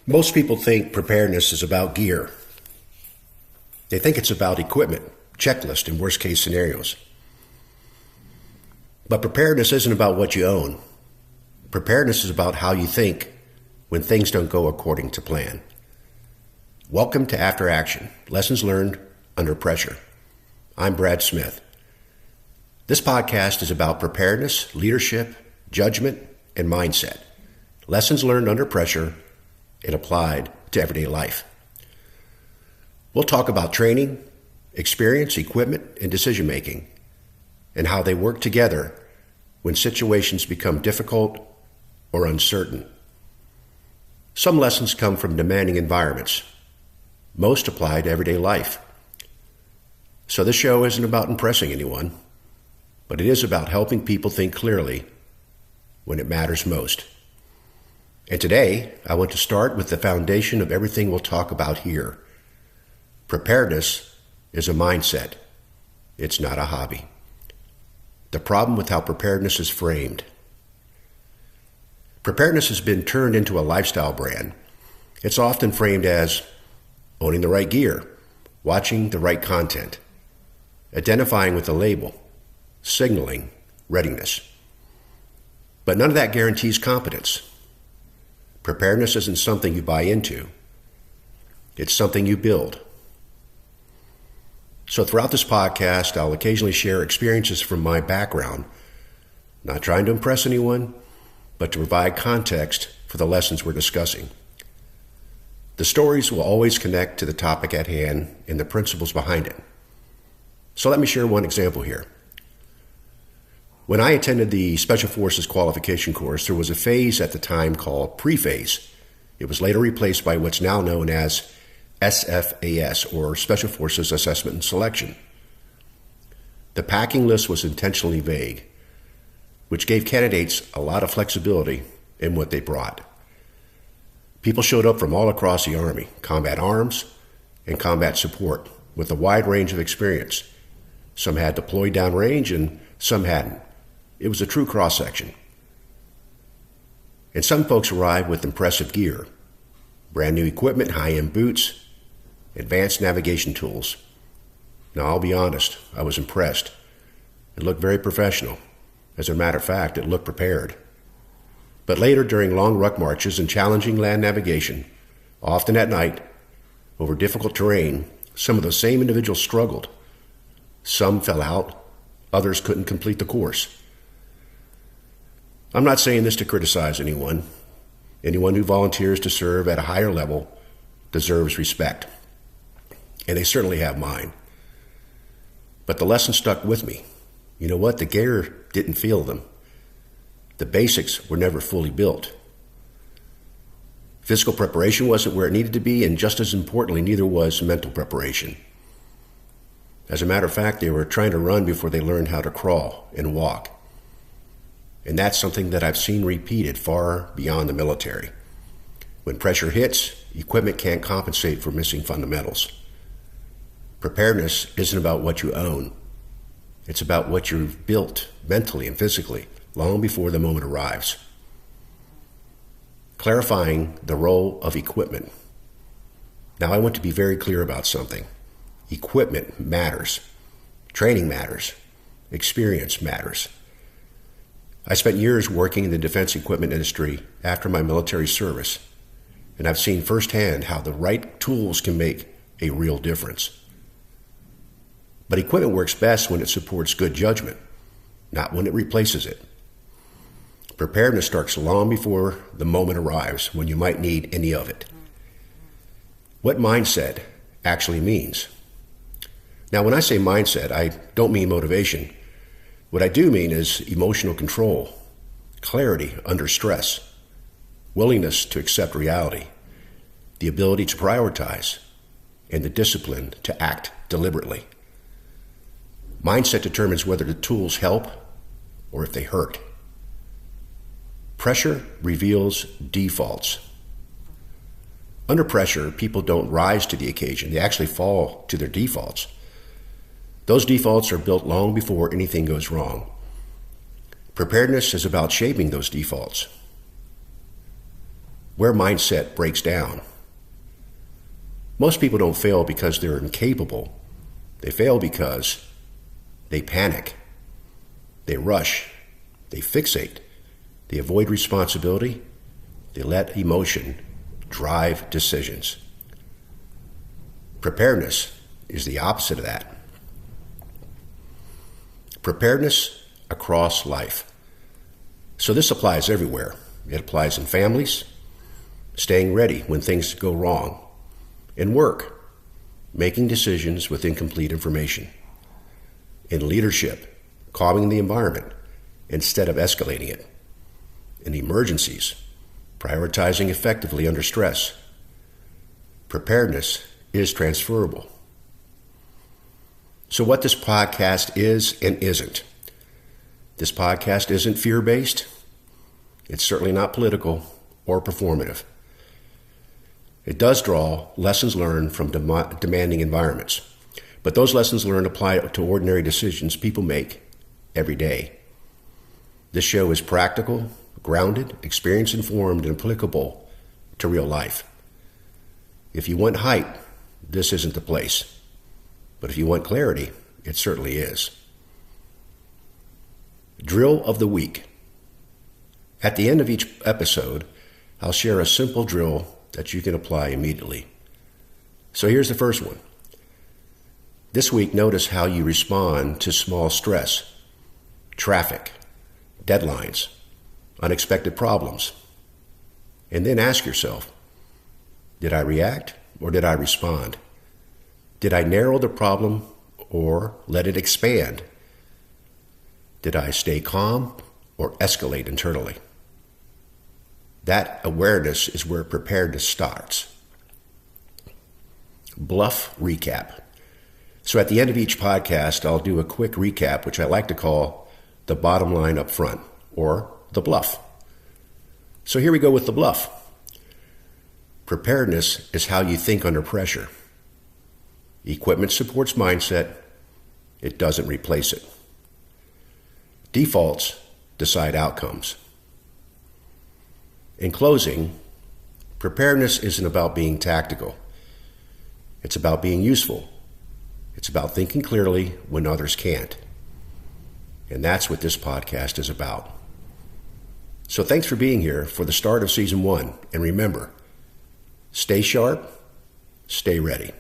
Most people think preparedness is about gear. They think it's about equipment, checklist, and worst-case scenarios. But preparedness isn't about what you own. Preparedness is about how you think when things don't go according to plan. Welcome to After Action, Lessons Learned Under Pressure. I'm Brad Smith. This podcast is about preparedness, leadership, judgment, and mindset. Lessons learned under pressure and applied to everyday life. We'll talk about training, experience, equipment, and decision-making, and how they work together when situations become difficult or uncertain. Some lessons come from demanding environments. Most apply to everyday life. So this show isn't about impressing anyone, but it is about helping people think clearly when it matters most. And today, I want to start with the foundation of everything we'll talk about here. Preparedness is a mindset. It's not a hobby. The problem with how preparedness is framed. Preparedness has been turned into a lifestyle brand. It's often framed as owning the right gear, watching the right content, identifying with a label, signaling readiness. But none of that guarantees competence. Preparedness isn't something you buy into. It's something you build. So throughout this podcast, I'll occasionally share experiences from my background, not trying to impress anyone, but to provide context for the lessons we're discussing. The stories will always connect to the topic at hand and the principles behind it. So let me share one example here. When I attended the Special Forces qualification course, there was a phase at the time called pre-phase. It was later replaced by what's now known as SFAS, or Special Forces Assessment and Selection. The packing list was intentionally vague, which gave candidates a lot of flexibility in what they brought. People showed up from all across the Army, combat arms and combat support, with a wide range of experience. Some had deployed downrange and some hadn't. It was a true cross-section. And some folks arrived with impressive gear, brand new equipment, high-end boots, advanced navigation tools. Now, I'll be honest, I was impressed. It looked very professional. As a matter of fact, it looked prepared. But later, during long ruck marches and challenging land navigation, often at night, over difficult terrain, some of those same individuals struggled. Some fell out, others couldn't complete the course. I'm not saying this to criticize anyone. Anyone who volunteers to serve at a higher level deserves respect. And they certainly have mine. But the lesson stuck with me. You know what? The gear didn't feel them. The basics were never fully built. Physical preparation wasn't where it needed to be, and just as importantly, neither was mental preparation. As a matter of fact, they were trying to run before they learned how to crawl and walk. And that's something that I've seen repeated far beyond the military. When pressure hits, equipment can't compensate for missing fundamentals. Preparedness isn't about what you own. It's about what you've built mentally and physically long before the moment arrives. Clarifying the role of equipment. Now, I want to be very clear about something. Equipment matters. Training matters. Experience matters. I spent years working in the defense equipment industry after my military service, and I've seen firsthand how the right tools can make a real difference. But equipment works best when it supports good judgment, not when it replaces it. Preparedness starts long before the moment arrives when you might need any of it. What mindset actually means. Now, when I say mindset, I don't mean motivation. What I do mean is emotional control, clarity under stress, willingness to accept reality, the ability to prioritize, and the discipline to act deliberately. Mindset determines whether the tools help or if they hurt. Pressure reveals defaults. Under pressure, people don't rise to the occasion. They actually fall to their defaults. Those defaults are built long before anything goes wrong. Preparedness is about shaping those defaults. where mindset breaks down. Most people don't fail because they're incapable. They fail because they panic, they rush, they fixate, they avoid responsibility, they let emotion drive decisions. Preparedness is the opposite of that. Preparedness across life. So this applies everywhere. It applies in families, staying ready when things go wrong, in work, making decisions with incomplete information, in leadership, calming the environment instead of escalating it, in emergencies, prioritizing effectively under stress. Preparedness is transferable. So what this podcast is and isn't. This podcast isn't fear-based. It's certainly not political or performative. It does draw lessons learned from demanding environments, but those lessons learned apply to ordinary decisions people make every day. This show is practical, grounded, experience-informed, and applicable to real life. If you want hype, this isn't the place. But if you want clarity, it certainly is. Drill of the week. At the end of each episode, I'll share a simple drill that you can apply immediately. So here's the first one. This week, notice how you respond to small stress, traffic, deadlines, unexpected problems. And then ask yourself, did I react or did I respond? Did I narrow the problem or let it expand? Did I stay calm or escalate internally? That awareness is where preparedness starts. Bluff recap. So at the end of each podcast, I'll do a quick recap, which I like to call the bottom line up front, or the bluff. So here we go with the bluff. Preparedness is how you think under pressure. Equipment supports mindset. It doesn't replace it. Defaults decide outcomes. In closing, preparedness isn't about being tactical. It's about being useful. It's about thinking clearly when others can't. And that's what this podcast is about. So thanks for being here for the start of Season 1. And remember, stay sharp, stay ready.